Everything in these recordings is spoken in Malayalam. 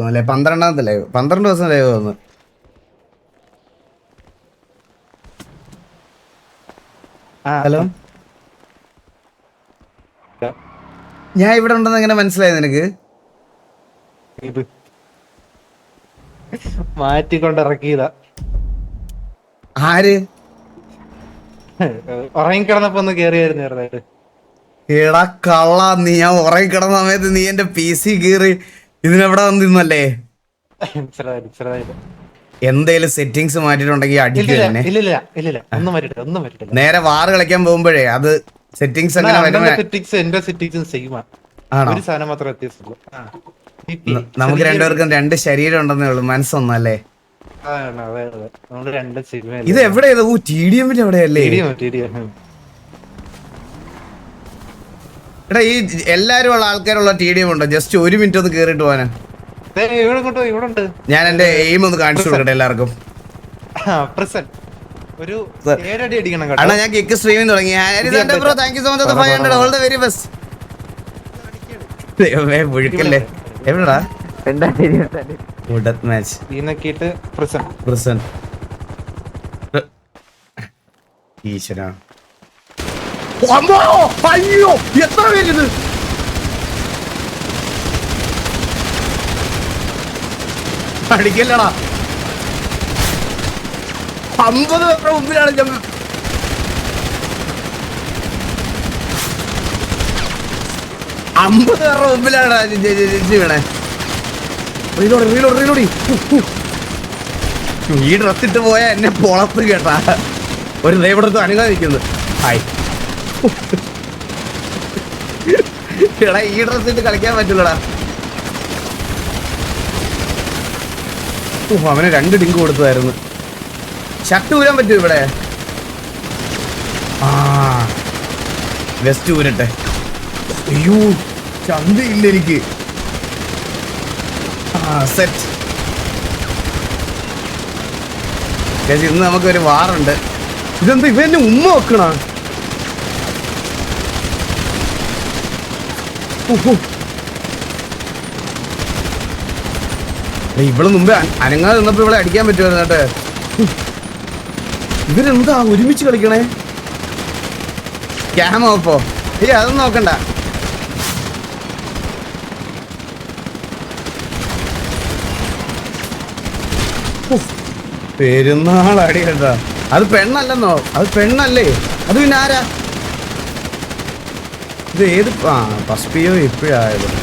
അല്ലേ 12ാമത്തെ ലൈവ് 12 ദിവസം ലൈവ് വന്നു. ഹലോ, ഞാൻ ഇവിടെ ഉണ്ടെന്ന് എങ്ങനെ മനസ്സിലായി നിനക്ക്? ഇത് മാറ്റിക്കൊണ്ടിറക്കിയതാ. ആര്? ഉറങ്ങിക്കിടന്നപ്പോ ഒന്ന് കേറിയായിരുന്നു ചെറുതായിട്ട്. എടാ കള്ള, നീ ഞാൻ ഉറങ്ങിക്കിടന്ന സമയത്ത് നീ എന്റെ PC കീറി ഇതിനെവിടെ വന്നിരുന്നല്ലേ? ചെറുതായിട്ട്. എന്തേലും സെറ്റിങ്സ് മാറ്റിയിട്ടുണ്ടെങ്കിൽ അടിക്കും എന്നെ. ഇല്ലില്ല ഒന്നും പറ്റിട്ടില്ല. നേരെ വാറ് കളിക്കാൻ പോകുമ്പോഴേ അത് സെറ്റിങ്സ് അങ്ങനെ വരുമ്പോ സെറ്റിങ്സ് എന്റെ സെറ്റിങ്സും സെയിമാ. ആണോ? ഒരു സാധനം മാത്രം വ്യത്യാസമുള്ളൂ. നമുക്ക് രണ്ടുപേർക്കും രണ്ട് ശരീരം ഉണ്ടെന്നേ ഉള്ളൂ, മനസ്സൊന്നല്ലേ? നമ്മള് രണ്ട് സിനിമ. ഇത് എവിടെയാ? TDM എവിടെയല്ലേ? എടാ, ഈ എല്ലാരും ഉള്ള ആൾക്കാരുള്ള TDM ഉണ്ടോ? ജസ്റ്റ് 1 മിനിറ്റ് ഒന്ന് കേറിട്ട് പോവാനാ. ഇവിടെ ഞാൻ എന്റെ എയിം ഒന്ന് കാണിച്ചു കൊടുക്കട്ടെ എല്ലാവർക്കും. ഒരു 7 അടി അടിക്കണം. അണ്ണാ, ഞാൻ കിക്ക് സ്ട്രീമിംഗ് തുടങ്ങി. Bro, thank you so much 500. All the very best. പുഴുക്കല്ലേ? എവിടെടാ ഡെത്ത് മാച്ച്? ഈശ്വരാ, അയ്യോ എത്ര പേരിത്! അടിക്കല്ലടാ, 50 പേരുടെ മുമ്പിലാണ് ഞാൻ. 50 പേരുടെ മുമ്പിലാണ് വീണേ. റീലോടി. ഈ ഡ്രസ് ഇട്ട് പോയാ എന്നെ പൊളത്ത് കേട്ടാ. ഒരു ദൈവടത്ത് അനുഗമിക്കുന്നു. ഹായ് എടാ, ഈ ഡ്രസ് ഇട്ട് കളിക്കാൻ പറ്റില്ലടാ. അവന് 2 ഡിങ്ക് കൊടുത്തതായിരുന്നു. ഷർട്ട് ഊരാൻ പറ്റും ഇവിടെ? വെസ്റ്റ് ഊരട്ടെ. അയ്യോ, ചന്തയില്ല എനിക്ക്. സെറ്റ്. ഇന്ന് നമുക്കൊരു വാറുണ്ട്. ഇതെന്താ ഇവ എന്നെ ഉമ്മ വെക്കണ? ഇവള് മുമ്പേ അനങ്ങാതെ നിന്നപ്പോ ഇവിടെ അടിക്കാൻ പറ്റുമായിരുന്നു കേട്ടെ. ഇവരെന്താ ഒരുമിച്ച് കളിക്കണേ? ക്യാമ ഓപ്പോ? അതൊന്നും നോക്കണ്ട. പെരുന്നാളടി കേട്ടാ. അത് പെണ്ണല്ലെന്നോ? അത് പെണ്ണല്ലേ? അത് പിന്നെ ആരാ ഇത്? ഏത് പസ്പിയോ ഇപ്പോഴായാലും?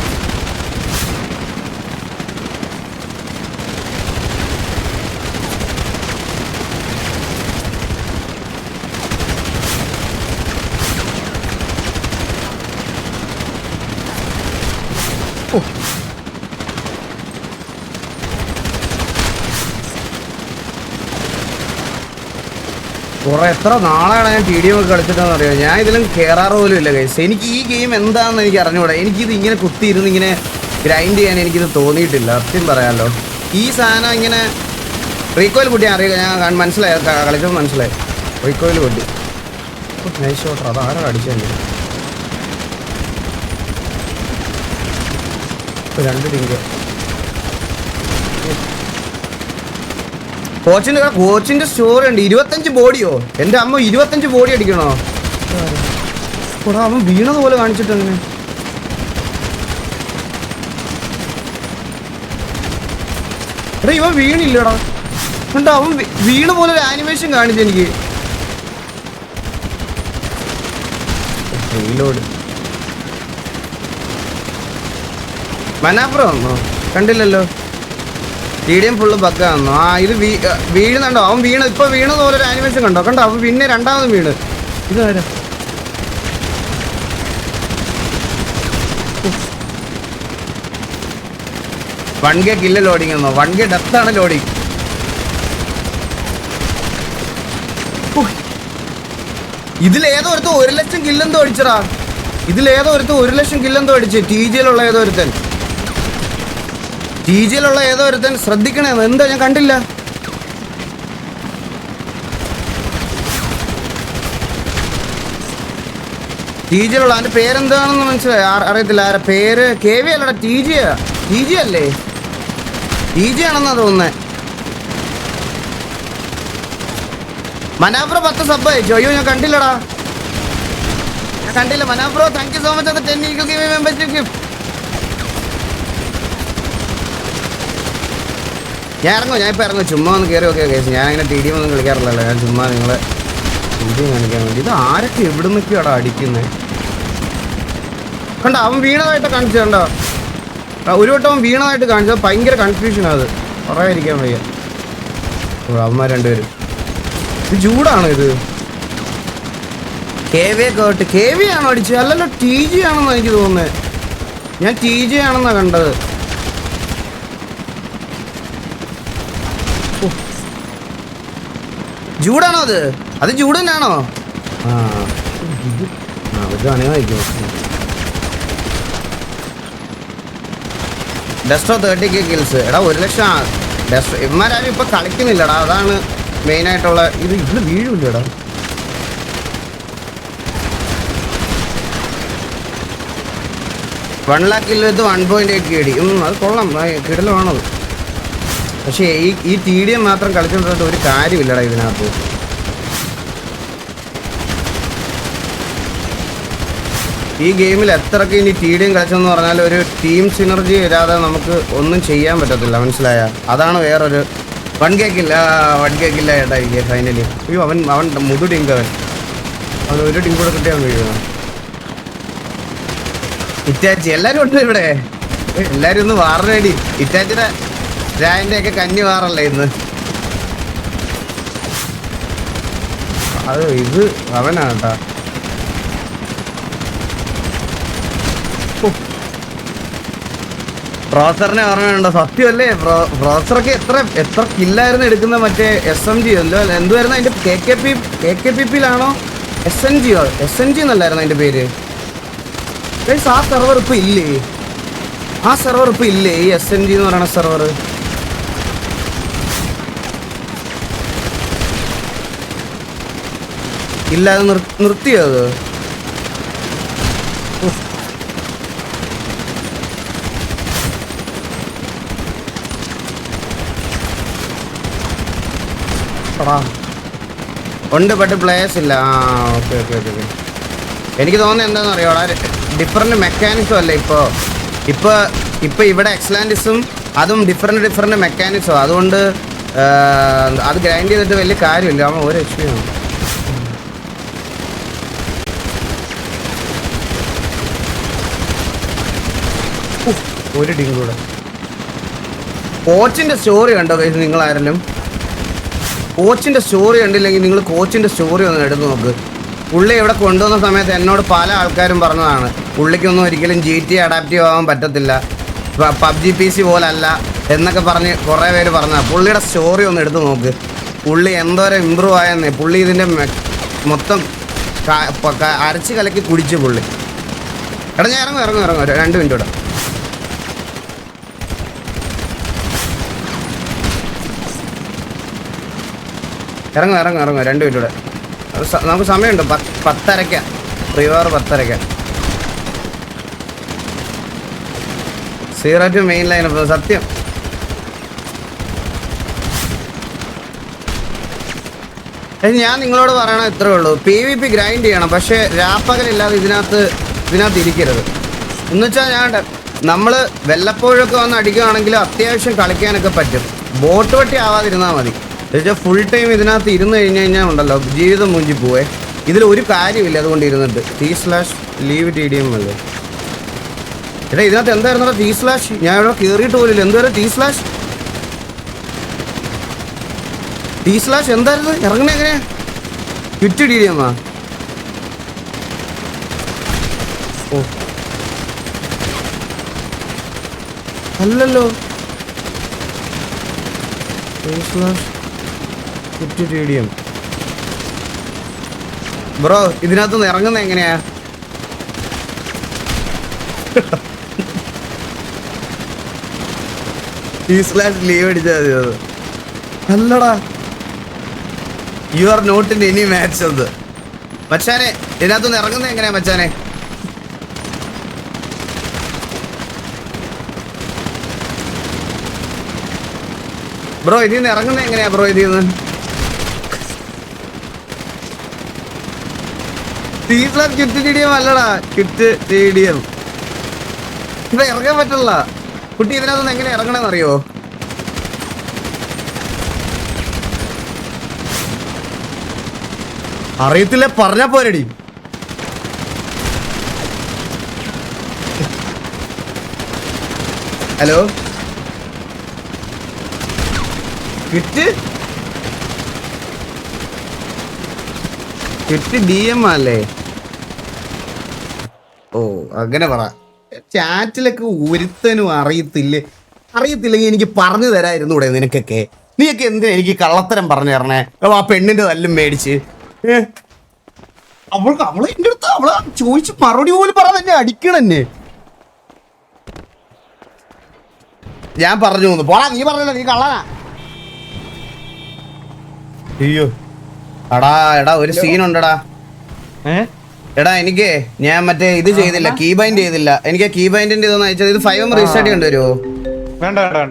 എത്ര നാളാണ് ഞാൻ TDM ഒക്കെ കളിച്ചിട്ടെന്ന് അറിയാം. ഞാൻ ഇതിലും കയറാറ് പോലും ഇല്ല ഗൈസ്. എനിക്ക് ഈ ഗെയിം എന്താണെന്ന് എനിക്ക് അറിഞ്ഞുകൂടാ. എനിക്കിത് ഇങ്ങനെ കുത്തിയിരുന്ന് ഇങ്ങനെ ഗ്രൈൻഡ് ചെയ്യാൻ എനിക്കിത് തോന്നിയിട്ടില്ല, സത്യം പറയാമല്ലോ. ഈ സാധനം ഇങ്ങനെ റീകോയിൽ പൊട്ടിയാൽ അറിയില്ല. ഞാൻ മനസ്സിലായി, കളിച്ചത് മനസ്സിലായി. റീകോയിൽ പൊട്ടി. Nice shorter. അത് ആരാ അടിച്ചത്? 2 ഡിങ്ക്. കോച്ചിന്റെ സ്റ്റോറി ഉണ്ട്. 25 ബോഡിയോ? എന്റെ അമ്മ, 25 ബോഡി അടിക്കണോ? അവൻ വീണതുപോലെ കാണിച്ചിട്ടങ്ങനെ. എടാ, ഇവൻ വീണില്ലടാ. കണ്ടോ, അവൻ വീണ പോലെ ഒരു ആനിമേഷൻ കാണിച്ചെനിക്ക്. മനാപ്രോ വന്നോ? കണ്ടില്ലല്ലോ. TDM ഫുള്ള് ബഗ്ഗാന്നോ? ഇത് വീഴുന്നുണ്ടോ? അവൻ ഇപ്പൊ വീണതുപോലെ ഒരു ആനിമേഷൻ കണ്ടോ? അവൻ പിന്നെ രണ്ടാമതും വീണ്. ഇതാരാ? വൺ കെ കില്ല് ലോഡിങ് എന്നോ? 1K ഡെത്താണ് loading. ഇതിലേതോ ഒരുത്തൻ 1 ലക്ഷം കില്ലെന്തോ അടിച്ചടാ. 1 ലക്ഷം കില്ലെന്തോ അടിച്ച്. TGയിലുള്ള ഏതോ ഒരുത്തൻ ശ്രദ്ധിക്കണേ. എന്താ ഞാൻ കണ്ടില്ല. TGയിലുള്ള അതിന്റെ പേരെന്താണെന്ന് മനസ്സിലായി? അറിയത്തില്ല. ആരാ പേര്? KV അല്ലടാ, TG അല്ലേ? ഈജി ആണെന്നാ തോന്നുന്നേ. മനാബ്രോ 10 സബ് അയച്ചു. അയ്യോ ഞാൻ കണ്ടില്ലടാ, ഞാൻ കണ്ടില്ല. മനാബ്രോ താങ്ക് യു സോ മച്ച്. അത് 10 ഈഗിൾ ഗിവ് മെമ്പർഷിപ്പ് ഗിഫ്റ്റ്. ഞാൻ ഇറങ്ങും, ഞാൻ ഇപ്പോൾ ഇറങ്ങും. ചുമ്മാ ഒന്ന് കയറി നോക്കിയാൽ കേസ്. ഞാൻ അങ്ങനെ ടി ഡി ഒന്നും കളിക്കാറില്ലല്ലോ. ഞാൻ ചുമ്മാ നിങ്ങളെ ഇത് കാണിക്കാൻ വേണ്ടി. ഇത് ആരൊക്കെ എവിടെ നിന്നൊക്കെയാടാ അടിക്കുന്നത്? കണ്ടോ അവൻ വീണതായിട്ട് കാണിച്ചു. കണ്ടോ ഒരു വട്ടം അവൻ വീണതായിട്ട് കാണിച്ചത്. ഭയങ്കര കൺഫ്യൂഷനാണ് അത്, പറയാതിരിക്കാൻ വയ്യ. അവന്മാർ രണ്ടുപേരും ഇത് ചൂടാണോ ഇത്? കെ വി കേട്ട് കെ വി ആണോ അടിച്ചത്? അല്ലല്ലോ ടി ജി ആണെന്നാണ് എനിക്ക് തോന്നുന്നത്. ഞാൻ ടി ജി ആണെന്നാണ് കണ്ടത്. ജൂഡാണോ അത്? അത് ജൂഡ് തന്നെയാണോ? ഇത് അണിയായിരിക്കും. ഡെസ്റ്റോ 30K കിൽസ്. എടാ 1,00,000 ഡെസ്റ്റോ. ഇവന്മാരും ഇപ്പൊ കളിക്കുന്നില്ലടാ, അതാണ് മെയിനായിട്ടുള്ള ഇത്. ഇതിൽ വീഴില്ലടാ. $1 lakh കില്ല് വിത്ത് 1.8 KD. അത് കൊള്ളാം, കിടലാണത്. പക്ഷേ ഈ ടി ഡി എം മാത്രം കളിച്ചുകൊണ്ടിട്ട് ഒരു കാര്യമില്ലടാ ഇതിനകത്ത്. ഈ ഗെയിമിൽ എത്രയൊക്കെ ഇനി ടി ഡി എം കളിച്ചെന്ന് പറഞ്ഞാൽ ഒരു ടീം സിനർജി വരാതെ നമുക്ക് ഒന്നും ചെയ്യാൻ പറ്റത്തില്ല, മനസ്സിലായ? അതാണ് വേറൊരു 1K കില്ല. 1K കില്ല ഏട്ടാ ഈ ഫൈനലി. അയ്യോ അവൻ മുതു ടിങ്ക്. അവൻ ഒരു ടിങ്ക് കൂടെ കിട്ടിയാൽ വീഴുന്നു. ഇറ്റാച്ചി എല്ലാവരും ഉണ്ട് ഇവിടെ. എല്ലാവരും ഒന്ന് വാറിനേടി. ഇറ്റാച്ചിയുടെ രായൻ്റെ ഒക്കെ കന്നി വാറല്ലേ ഇന്ന്. അത് ഇത് അവനാണ് കേട്ടാ. പ്രോസറിനെ ഓർമ്മയുണ്ടോ? സത്യമല്ലേ, പ്രോസറൊക്കെ എത്ര കില്ലായിരുന്നു എടുക്കുന്ന. മറ്റേ SMG എന്തുവായിരുന്നു അതിന്റെ? KKPP-ലാണോ SNGയോ? SNG എന്നല്ലായിരുന്നു അതിന്റെ പേര്. ആ സെർവർ ഇപ്പൊ ഇല്ലേ? ആ സെർവർ ഇപ്പൊ ഇല്ലേ? ഈ SNG എന്ന് പറയുന്ന സെർവർ ഇല്ല. അത് നിർത്തിയോ അത്? ഉണ്ട്, ബട്ട് പ്ലേയേഴ്സ് ഇല്ല. ഓക്കെ. എനിക്ക് തോന്നുന്നത് എന്താണെന്ന് അറിയാം, ഡിഫറെൻറ്റ് മെക്കാനിക്സും അല്ലേ ഇപ്പോൾ ഇവിടെ എക്സ്ലാൻഡിസും അതും ഡിഫറെൻറ്റ് മെക്കാനിക്സും. അതുകൊണ്ട് അത് ഗ്രൈൻഡ് ചെയ്തിട്ട് വലിയ കാര്യമില്ല. അവൻ ഒരു HP ആണ്. ഒരു ടീം കൂടെ. കോച്ചിൻ്റെ സ്റ്റോറി കണ്ടോ കഴിച്ച് നിങ്ങളാരെങ്കിലും? കോച്ചിൻ്റെ സ്റ്റോറി കണ്ടില്ലെങ്കിൽ നിങ്ങൾ കോച്ചിൻ്റെ സ്റ്റോറി ഒന്ന് എടുത്ത് നോക്ക്. പുള്ളി ഇവിടെ കൊണ്ടുവന്ന സമയത്ത് എന്നോട് പല ആൾക്കാരും പറഞ്ഞതാണ് പുള്ളിക്കൊന്നും ഒരിക്കലും GT അഡാപ്റ്റീവ് ആവാൻ പറ്റത്തില്ല, PUBG PC പോലല്ല എന്നൊക്കെ പറഞ്ഞ് കുറേ പേര് പറഞ്ഞതാണ്. പുള്ളിയുടെ സ്റ്റോറി ഒന്ന് എടുത്ത് നോക്ക്. പുള്ളി എന്തോരം ഇമ്പ്രൂവ് ആയെന്നേ. പുള്ളി ഇതിൻ്റെ മൊത്തം അരച്ച് കലക്കി കുടിച്ച് പുള്ളി. എടാ ഞാൻ ഇറങ്ങും 2 മിനിറ്റ് കൂടെ. ഇറങ്ങും 2 മിനിറ്റ് കൂടെ. നമുക്ക് സമയമുണ്ട്. 10:30 പ്രിവാർ 10:30. 0 to മെയിൻ ലൈൻ. സത്യം ഞാൻ നിങ്ങളോട് പറയണ ഇത്രേ ഉള്ളൂ. PvP ഗ്രൈൻഡ് ചെയ്യണം, പക്ഷേ രാപ്പകലില്ലാതെ ഇതിനകത്ത് ഇരിക്കരുത്. എന്നുവെച്ചാൽ നമ്മൾ വല്ലപ്പോഴൊക്കെ വന്ന് അടിക്കുകയാണെങ്കിൽ അത്യാവശ്യം കളിക്കാനൊക്കെ പറ്റും. ബോട്ട് വട്ടി ആവാതിരുന്നാൽ മതി. എന്നുവെച്ചാൽ ഫുൾ ടൈം ഇതിനകത്ത് ഇരുന്ന് കഴിഞ്ഞാൽ ഉണ്ടല്ലോ ജീവിതം മുഞ്ചി പോവേ. ഇതിൽ ഒരു കാര്യമില്ല അതുകൊണ്ട് ഇരുന്നിട്ട്. T/leave TDM അല്ലേ എടാ? ഇതിനകത്ത് എന്തായിരുന്നോ T/ ഞാൻ ഇവിടെ കയറിയിട്ട് പോലില്ല. എന്തുവരെ T/ എന്തായിരുന്നു? ഇറങ്ങണ എങ്ങനെയാ? ക്വിറ്റ് TDM ആ? ഓ അല്ലല്ലോ. Quit TDM bro. ഇതിനകത്തുനിന്ന് ഇറങ്ങുന്നത് എങ്ങനെയാ? T/leave അടിച്ചാൽ മതി. അത് അല്ലടാ. You are not in any match. അത് മച്ചാനെ ഇതിനകത്തുനിന്ന് ഇറങ്ങുന്നത് എങ്ങനെയാ മച്ചാനെ? ബ്രോ ഇതിൽ നിന്ന് ഇറങ്ങുന്നത് എങ്ങനെയാ ബ്രോ ഇതിൽ നിന്ന്? ക്വിറ്റ് ടിഡിഎം അല്ലടാ, ക്വിറ്റ് ടിഡിഎം. ഇവിടെ ഇറങ്ങാൻ പറ്റില്ല കുട്ടി. ഇതിനകത്ത് എങ്ങനെ ഇറങ്ങണമെന്ന് അറിയോ? അറിയത്തില്ല, പറഞ്ഞാ പോരടി. ഹലോ ക്വിറ്റ് ഡി എം അല്ലേ? ഓ അങ്ങനെ പറ. ചാറ്റിലൊക്കെ ഒരുത്തനും അറിയത്തില്ലെങ്കിൽ എനിക്ക് പറഞ്ഞു തരായിരുന്നു ഇവിടെ നിനക്കൊക്കെ. നീയൊക്കെ എന്തിനാ എനിക്ക് കള്ളത്തരം പറഞ്ഞു തരണേ? ആ പെണ്ണിന്റെ തല്ലും മേടിച്ച് അവളെ എൻ്റെ അടുത്ത് അവളെ ചോദിച്ച് മറുപടി പോലും പറയാൻ തന്നെ അടിക്കണെന്നെ. ഞാൻ പറഞ്ഞു തോന്നുന്നു പോടാ. നീ പറഞ്ഞല്ലോ നീ കള്ളനാ. അയ്യോ എടാ ഒരു സീനുണ്ടടാ. എടാ എനിക്ക് ഞാൻ മറ്റേ ഇത് ചെയ്തില്ല, കീ ബൈൻഡ് ചെയ്തില്ല. എനിക്ക് കീ ബൈൻഡിന്റെ ഇതൊന്നും അയച്ചത്. ഇത് 5 റീസ്റ്റാർട്ട് ചെയ്യേണ്ടി വരുമോ? വേണ്ട